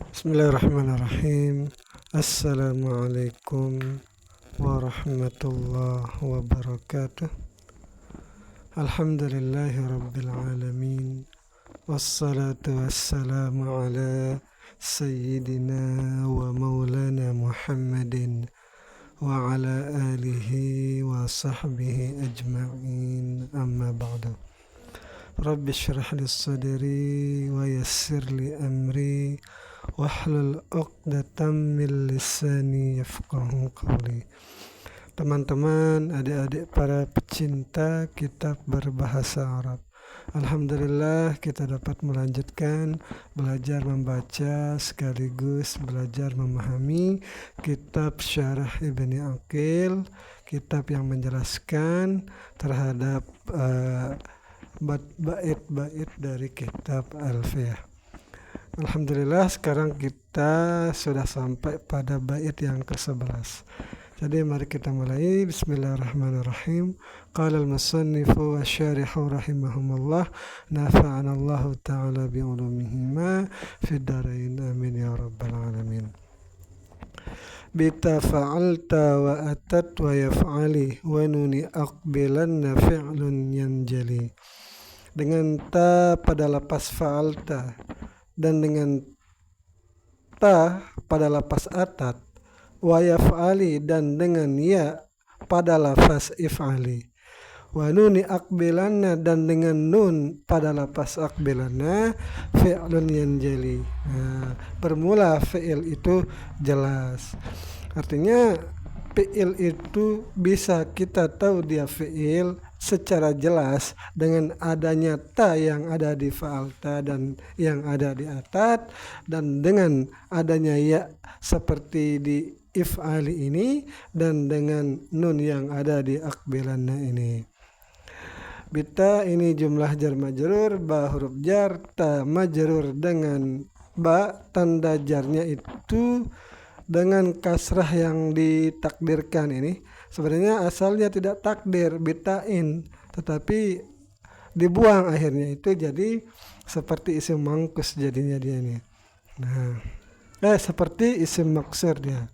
Bismillahirrahmanirrahim. Assalamualaikum warahmatullahi wabarakatuh. Alhamdulillahi rabbil alamin. Wassalatu wassalamu ala sayyidina wa maulana Muhammadin wa ala alihi wa sahbihi ajma'in, amma ba'du. Rabbi syrah li sadri wa yassir li amri wahlul 'uqdatam min lisani yafqahu qawli. Teman-teman, adik-adik para pecinta kitab berbahasa Arab, alhamdulillah kita dapat melanjutkan belajar membaca sekaligus belajar memahami kitab Syarah Ibni Aqil, kitab yang menjelaskan terhadap bait-bait dari kitab Alfiyah. Alhamdulillah sekarang kita sudah sampai pada bait yang ke-11. Jadi mari kita mulai. Bismillahirrahmanirrahim. Qala al-musannifu wa syarihu rahimahumullah, nafa'ana Allah ta'ala bi'ulumihima fid darain, amin ya rabbal alamin. Bita fa'alta wa atat wa yaf'ali wa nuni aqbilanna fi'lun yanjali. Dengan ta pada lapas fa'alta dan dengan ta pada lapas atat, wa yaf'ali dan dengan ya pada lafaz if'ali, wa nuni aqbilanna dan dengan nun pada lapas aqbilanna fi'lun yanjali. Bermula fi'il itu jelas. Artinya fi'il itu bisa kita tahu dia fi'il secara jelas dengan adanya ta yang ada di fa'alta dan yang ada di atat, dan dengan adanya ya seperti di if'ali ini dan dengan nun yang ada di aqbilanna ini. Bita ini jumlah jar majrur, ba huruf jar, ta majrur dengan ba, tanda jarnya itu dengan kasrah yang ditakdirkan. Ini sebenarnya asalnya tidak takdir bitain, tetapi dibuang akhirnya, itu jadi seperti isim mangkus jadinya dia ini. Seperti isim maksur dia.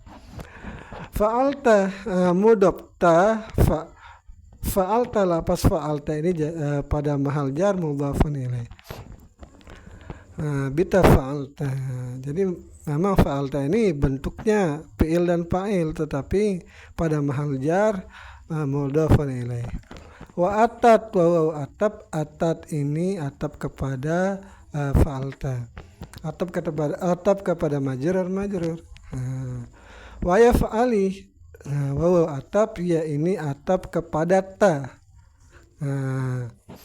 Fa'alta mudhof ta fa'alta, lapas fa'alta ini pada mahal jar mudhafun ilaih. Bita fa'alta. Jadi memang fa'alta ini bentuknya fi'il dan fa'il, tetapi pada mahal jar mudhafun ilaih. Wa atat, wa atap, atat ini atap kepada fa'alta. Atap kepada majrur. Wa yaf'ali, wa atap, ya ini atap kepada ta.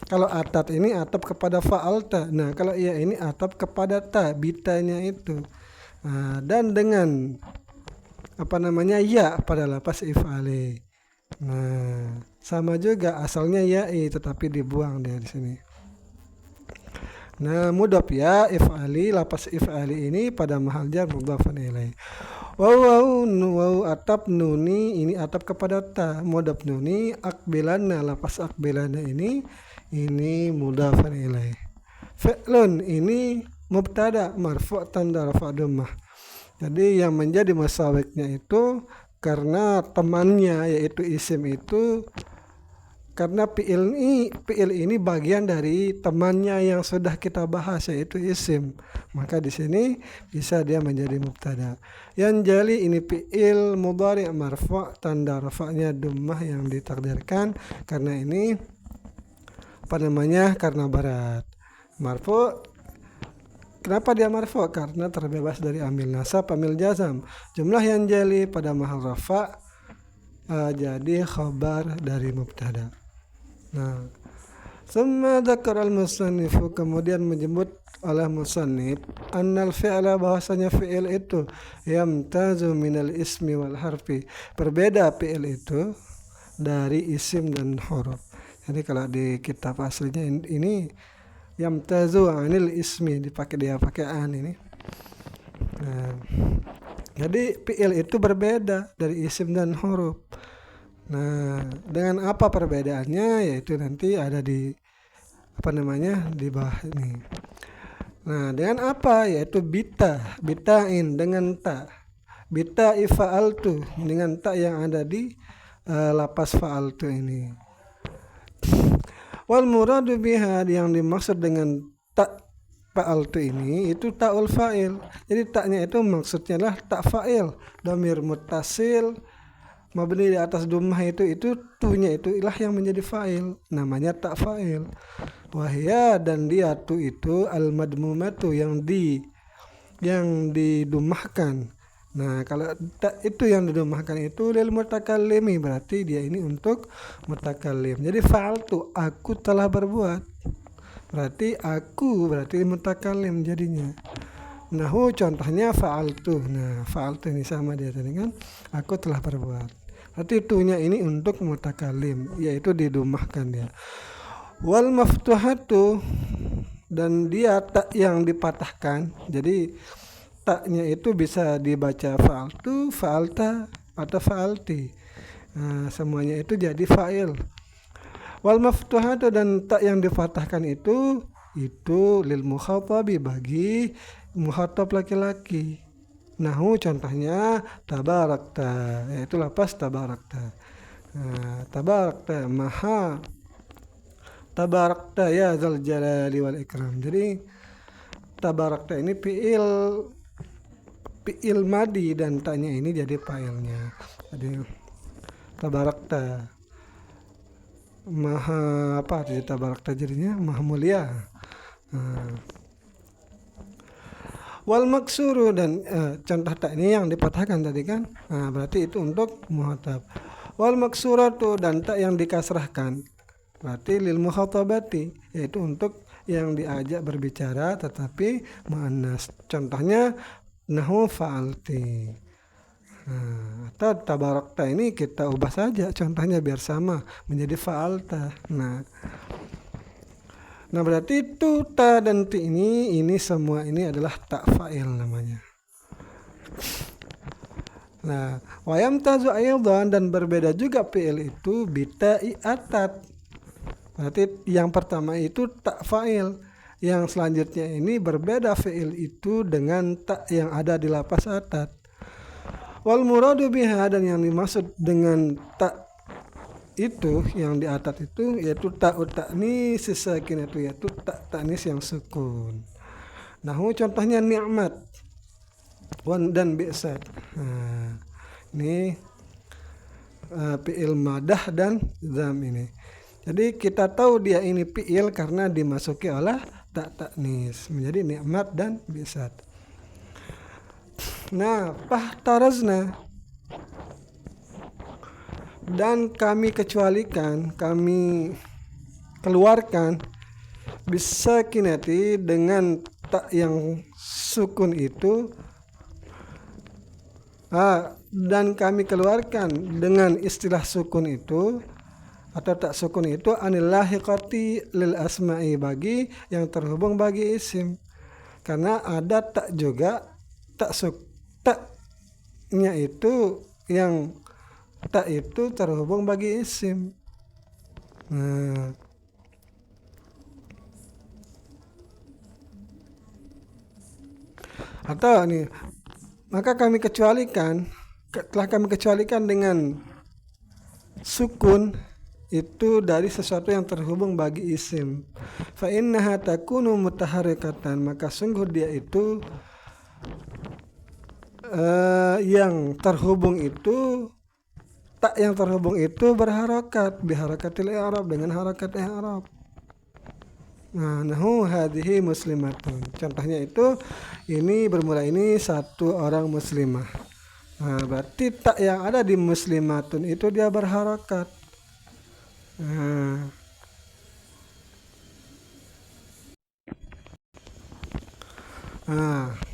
Kalau atat ini atap kepada fa'alta. Kalau ya ini atap kepada ta, bitanya itu. Dan dengan ya pada lapas if'ali. Sama juga asalnya ya'i tetapi dibuang dia di sini. Mudhof ya if'ali, lapas if'ali ini pada mahal jar mudhafun ilaih. Waw atap nuni ini atap kepada ta, mudhof nuni aqbilana, lapas aqbilana ini mudhafun ilaih. Fi'lun ini mubtada marfu' tanda rafa' dhammah. Jadi yang menjadi masawiknya itu karena temannya yaitu isim itu, karena fi'il ini bagian dari temannya yang sudah kita bahas yaitu isim, maka di sini bisa dia menjadi mubtada. Yang jali ini fi'il mudhari' marfu', tanda rafa'nya dhammah yang ditakdirkan karena ini karena barat. Marfu', kenapa dia marfu'? Karena terbebas dari amil nasab, amil jazam. Jumlah yang jali pada mahal rafa' jadi khabar dari mubtada. Summa dzakara al-musannifu, kemudian menyebut oleh musannif, annal fi'la, bahwasanya fi'il itu yamtazu minal ismi wal harfi, berbeda fi'il itu dari isim dan huruf. Jadi kalau di kitab aslinya ini yamtazu anil ismi, dia pakai an ini. Jadi fi'il itu berbeda dari isim dan huruf. Dengan apa perbedaannya? Yaitu nanti ada di di bawah ini. Nah, dengan apa? Yaitu bitain dengan ta. Bita ifa'altu dengan ta yang ada di lapas fa'altu ini. Wal muradu biha yang dimaksud dengan ta fa'altu ini itu ta'ul fa'il. Jadi taknya itu maksudnya adalah tak fa'il, dhamir muttasil mabni di atas dhammah itu tunya itu ilah yang menjadi fa'il, namanya tak fa'il. Wahya dan dia tu itu al madmumatu yang didumahkan. Nah, kalau itu yang didumahkan itu lil mutakallimi, berarti dia ini untuk mutakallim. Jadi fa'altu, aku telah berbuat. Berarti mutakallim jadinya. Nahu contohnya fa'altu. Nah, fa'altu ini sama dia tadi kan. Aku telah berbuat. Berarti itunya ini untuk mutakallim, yaitu didumahkan dia. Wal maftuhatu dan dia tak yang dipatahkan. Jadi taknya itu bisa dibaca fa'altu, fa'alta atau fa'alti. Nah, semuanya itu jadi fa'il. Wal maftuhatu dan tak yang dipatahkan itu lil mukhatabi bagi mukhatab laki-laki. Nahu contohnya tabarakta, yaitu lapas tabarakta. Nah, tabarakta maha tabarakta ya zal jalali wal ikram. Jadi tabarakta ini fi'il madi dan tanya ini jadi fa'ilnya. Jadi tabarakta maha apa jadi tabarakta jadinya maha mulia. Wal maksuru dan contoh tak ini yang dipatahkan tadi kan. Nah, berarti itu untuk muhatab. Wal maksuratu dan tak yang dikasrahkan. Berarti lil mukhatabati, yaitu untuk yang diajak berbicara tetapi muannas. Contohnya nahu fa'alti. Nah, atau tabarakta ini kita ubah saja contohnya biar sama menjadi fa'alta. Nah berarti itu ta dan ti ini semua ini adalah tak fa'il namanya. Nah, wayam tazu aydan dan berbeda juga fi'il itu bita'i atat. Berarti yang pertama itu tak fa'il. Yang selanjutnya ini berbeda fi'il itu dengan tak yang ada di lapas atat. Wal muradu biha dan yang dimaksud dengan tak itu yang di atas itu yaitu ta'ut ta'nis sakin itu yaitu tak ta'nis yang sukun. Nah, contohnya ni'mat dan bi'sat. Nah, ini fi'il madah dan zam ini. Jadi kita tahu dia ini fi'il karena dimasuki oleh tak ta'nis menjadi ni'mat dan bi'sat. Nah, fahtarazna dan kami keluarkan bisa kinati dengan tak yang sukun itu dan kami keluarkan dengan istilah sukun itu atau tak sukun itu anil lahiqati lil asma'i bagi yang terhubung bagi isim, karena ada tak juga taknya itu yang tak itu terhubung bagi isim. Nah, atau ini maka telah kami kecualikan dengan sukun itu dari sesuatu yang terhubung bagi isim. Fa innaha takunu mutaharrikatan, maka sungguh dia itu yang terhubung itu tak yang terhubung itu berharakat biharakatil i'rab dengan harakat i'rab. Nah, nahu hadhihi muslimatun. Contohnya itu ini bermula ini satu orang muslimah. Nah, berarti tak yang ada di muslimatun itu dia berharakat.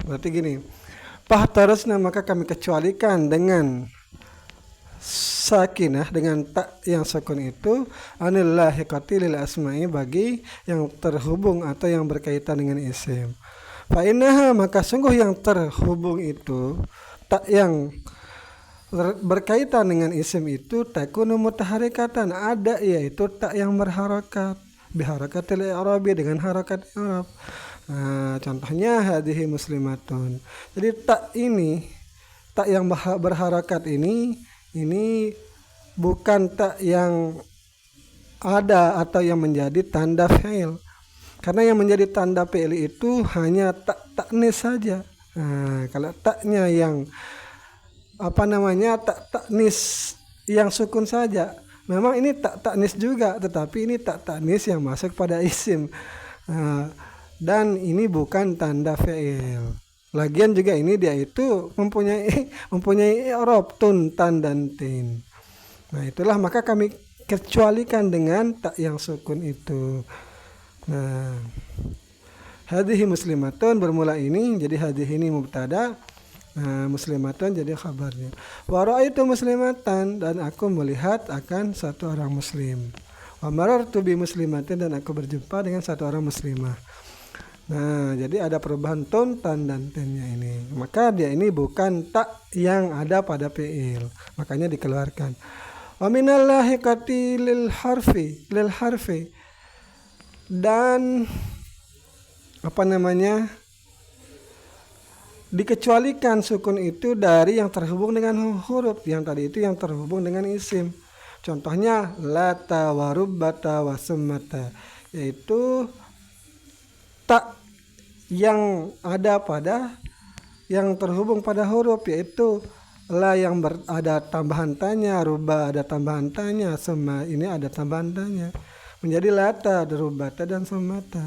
Berarti gini. Fahtarasna maka kami kecualikan dengan sakinah dengan tak yang sukun itu anil lahiqati lil asma'i bagi yang terhubung atau yang berkaitan dengan isim. Fa innaha maka sungguh yang terhubung itu tak yang berkaitan dengan isim itu takunu mutaharikatan ada yaitu tak yang berharakat biharakatil i'rabi dengan harakat i'rab. Nah, contohnya hadhihi muslimatun. Jadi tak yang berharakat ini bukan tak yang ada atau yang menjadi tanda fi'il. Karena yang menjadi tanda fi'il itu hanya tak taknis saja. Nah, kalau taknya yang tak taknis yang sukun saja. Memang ini tak taknis juga, tetapi ini tak taknis yang masuk pada isim. Nah, dan ini bukan tanda fi'il. Lagian juga ini dia itu mempunyai i'rab tun, tan dan tin. Nah, itulah maka kami kecualikan dengan tak yang sukun itu. Nah, hadhihi muslimatun bermula ini, jadi hadhihi ini mubtada. Nah, muslimatun jadi khabarnya. Wa ra'aitu muslimatan, dan aku melihat akan satu orang muslim. Wa marartu bi muslimatin, dan aku berjumpa dengan satu orang muslimah. Nah, jadi ada perubahan ton, tan, dan tennya ini. Maka dia ini bukan tak yang ada pada fi'il. Makanya dikeluarkan. Wa minal lahiqati lil harfi. Dan dikecualikan sukun itu dari yang terhubung dengan huruf. Yang tadi itu yang terhubung dengan isim. Contohnya lata wa rubbata wa summata, yaitu tak yang ada pada yang terhubung pada huruf, yaitu la yang ada tambahan tanya, rubba ada tambahan tanya, summa ini ada tambahan tanya, menjadi lata, rubbata, dan summata.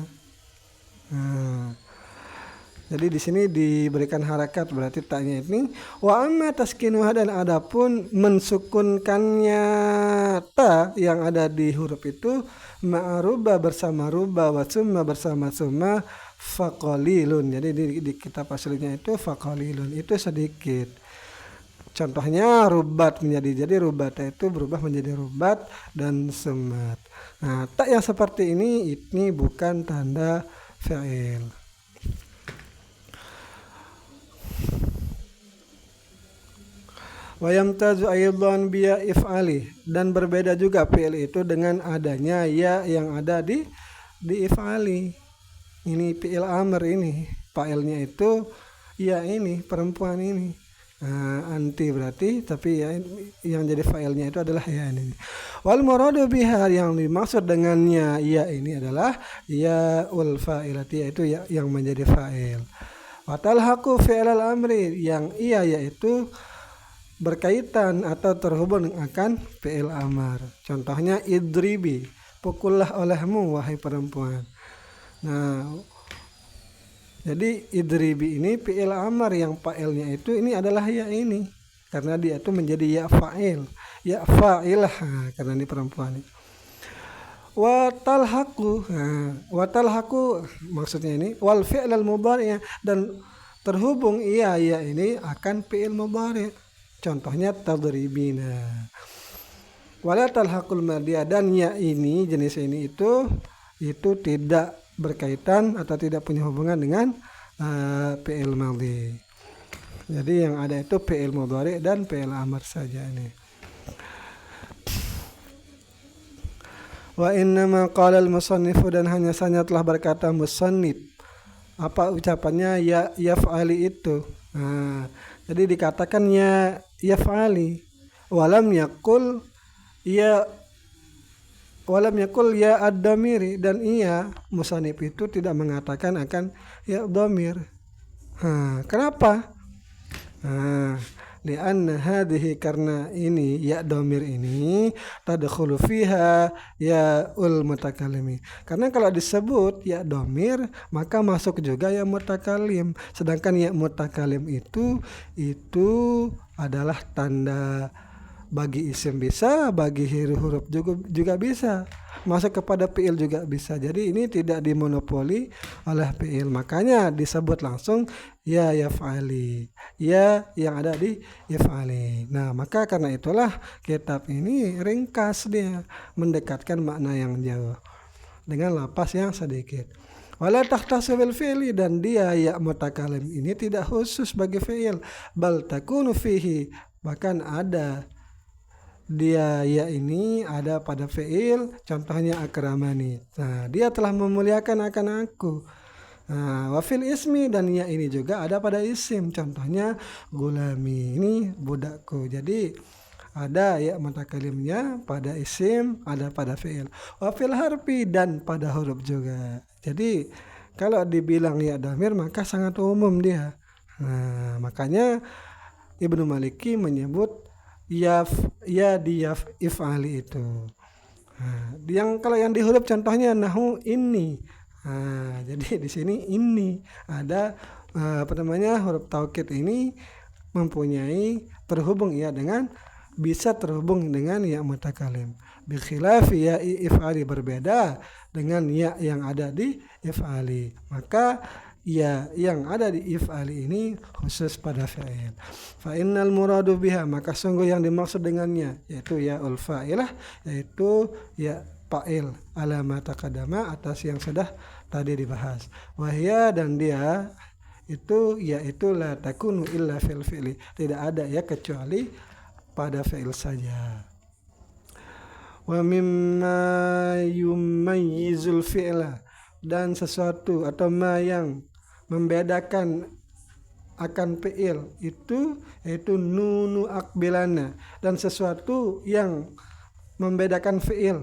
Nah, jadi di sini diberikan harakat, berarti taknya ini wa amma taskinuha, dan adapun mensukunkannya ta yang ada di huruf itu ma'ruba bersama ruba wa summa bersama summa faqalilun. Jadi di kitab aslinya itu faqalilun, itu sedikit. Contohnya rubat jadi rubat itu berubah menjadi rubat dan semat. Nah, tak yang seperti ini bukan tanda fa'il. Wa yamtazu aidan bi ya if'ali, dan berbeda juga fi'il itu dengan adanya ya yang ada di if'ali. Ini fi'il amr ini, fa'ilnya itu ya ini perempuan ini. Nah, anti berarti, tapi ya yang jadi fa'ilnya itu adalah ya ini. Wal muradu biha, yang dimaksud dengannya ya ini adalah ya ul fa'ilati, yaitu ya yang menjadi fa'il. Wa talhaqu fi'il amri, yang iya yaitu berkaitan atau terhubung akan fi'il amar. Contohnya idribi, pukullah olehmu wahai perempuan. Nah, jadi idribi ini fi'il amar yang fa'ilnya itu ini adalah ya ini, karena dia itu menjadi ya fa'il, ya fa'ilah, karena ini perempuan. Wa talhaqu maksudnya ini wal fi'lal mudhari', dan terhubung iya ya ini akan fi'il mudhari'. Contohnya tadribina. Wala talhaqul madiyah, dan ya ini jenis ini itu tidak berkaitan atau tidak punya hubungan dengan fi'il madhi. Jadi yang ada itu fi'il mudhari dan fi'il amr saja ini. Wa innama qala al-musannifu, dan hanya saja telah berkata musannif. Apa ucapannya ya yaf'ali itu? Nah, jadi dikatakan ya yaf'ali, walam yakul ya ad-damiri, dan ia musannif itu tidak mengatakan akan ya dhamir. Kenapa? Lianna hadhihi, karena ini ya dhamir ini tadkhulu fiha ya ul mutakallimi. Karena kalau disebut ya dhamir maka masuk juga ya mutakallim. Sedangkan ya mutakallim itu adalah tanda bagi isim bisa, bagi huruf juga bisa, masuk kepada fi'il juga bisa. Jadi ini tidak dimonopoli oleh fi'il, makanya disebut langsung ya yaf'ali, ya yang ada di yaf'ali. Nah, maka karena itulah kitab ini ringkas, dia mendekatkan makna yang jauh dengan lapas yang sedikit. Wala takhtassu bil fi'li, dan dia ya mutakallim ini tidak khusus bagi fi'il, bal takunu fihi, bahkan ada dia ya ini ada pada fi'il. Contohnya akramani, nah dia telah memuliakan akan aku. Wafil ismi, dan ya ini juga ada pada isim. Contohnya gulami, ini budakku. Jadi ada ya mutakalimnya pada isim, ada pada fi'il. Wafil harfi, dan pada huruf juga. Jadi kalau dibilang ya dhamir maka sangat umum dia. Makanya Ibnu Maliki menyebut ya if'ali itu. Kalau yang di huruf contohnya nahu ini. Jadi di sini ini ada huruf taukid ini mempunyai terhubung ya dengan, bisa terhubung dengan ya mutakalim. Bi khilafi ya if'ali, berbeda dengan ya yang ada di if'ali. Maka ya yang ada di if'ali ini khusus pada fa'il. Fa innal muradu biha, maka sungguh yang dimaksud dengannya yaitu ya ul fa'ilah, yaitu ya fa'il ala ma taqaddama, atas yang sudah tadi dibahas. Wahya, dan dia itu yaitu la takunu illa fil fi'li, tidak ada ya kecuali pada fi'il saja. Wa mimma yumayyizul fi'la, dan sesuatu atau ma yang membedakan akan fi'il itu yaitu nunu akbilana, dan sesuatu yang membedakan fi'il.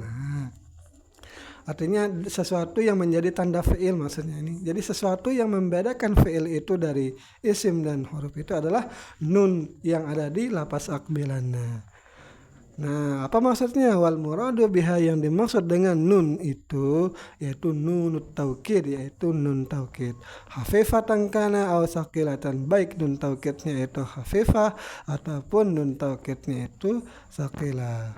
Artinya sesuatu yang menjadi tanda fi'il maksudnya ini. Jadi sesuatu yang membedakan fi'il itu dari isim dan huruf itu adalah nun yang ada di lapas akbilana. Nah, apa maksudnya? Wal muradu biha, yang dimaksud dengan nun itu yaitu nunut taukid, yaitu nun taukid. Hafifatan kana aw saqilatan, baik nun taukidnya itu hafifah ataupun nun taukidnya itu saqilah.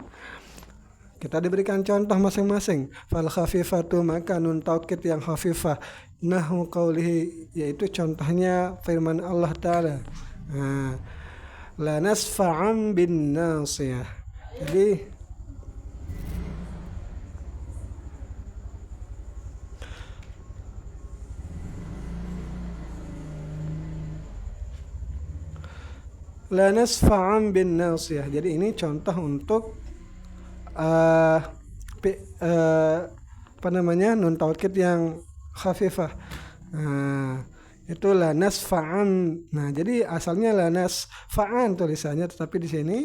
Kita diberikan contoh masing-masing. Fal khafifatu, maka nun taukid yang khafifah. Nahu qaulihi, yaitu contohnya firman Allah Ta'ala. La nasfa'an bin nasiyah. Jadi la nasfa'an bin nasiyah. Jadi ini contoh untuk nun taukid yang khafifah. Itu la nasfa'an. Nah, jadi asalnya la nasfa'an tulisannya, tetapi di sini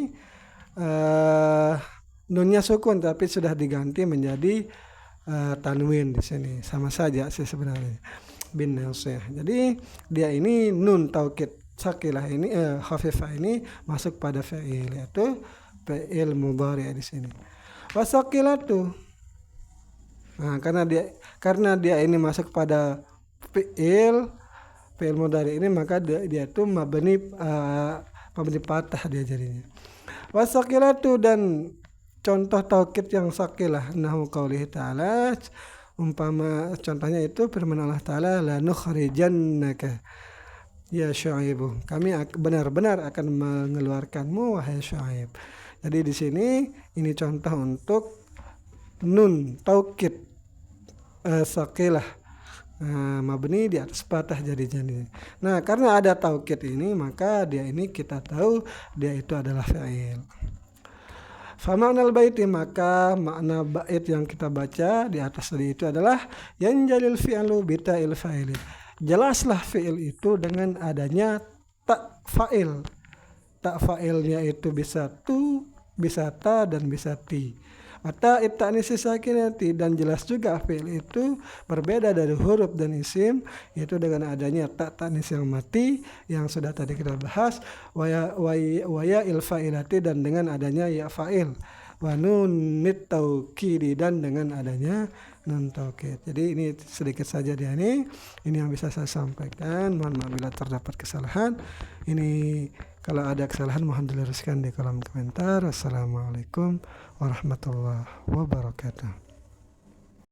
nunnya sukun tapi sudah diganti menjadi tanwin di sini. Sama saja sih sebenarnya. Bin nasiyah. Jadi dia ini nun taukid sakilah ini khafifah ini masuk pada fi'il, yaitu fi'il mudhari di sini. Wasaqilatu. Nah, karena dia ini masuk pada fi'il mudhari ini, maka dia itu mabni patah dia jadinya. Wasaqilatu, dan contoh taukid yang saqilah nahu qaulihi ta'ala, umpama contohnya itu firman Allah Ta'ala, la nukhrijannaka ya Syu'aib, kami benar-benar akan mengeluarkanmu wahai Syu'aib. Jadi di sini ini contoh untuk nun taukid saqilah mabni di atas patah jadi. Nah, karena ada taukid ini, maka dia ini kita tahu dia itu adalah fa'il. Fa ma'nal baiti, maka makna bait yang kita baca di atas tadi itu adalah yanjalil fi'lu bita'il fa'il. Jelaslah fi'il itu dengan adanya tak fa'il. Tak fa'ilnya itu bisa tu, bisa ta, dan bisa ti. Atau ta'nisi sakinati, dan jelas juga fi'il itu berbeda dari huruf dan isim, yaitu dengan adanya ta'nis yang mati yang sudah tadi kita bahas, waya ilfa'ilati, dan dengan adanya ya fa'il, wa nunit taukidi, dan dengan adanya nun taukid. Jadi ini sedikit saja dia ini yang bisa saya sampaikan. Mohon maaf bila terdapat kesalahan. Ini kalau ada kesalahan mohon diluruskan di kolom komentar. Wassalamualaikum warahmatullahi wabarakatuh.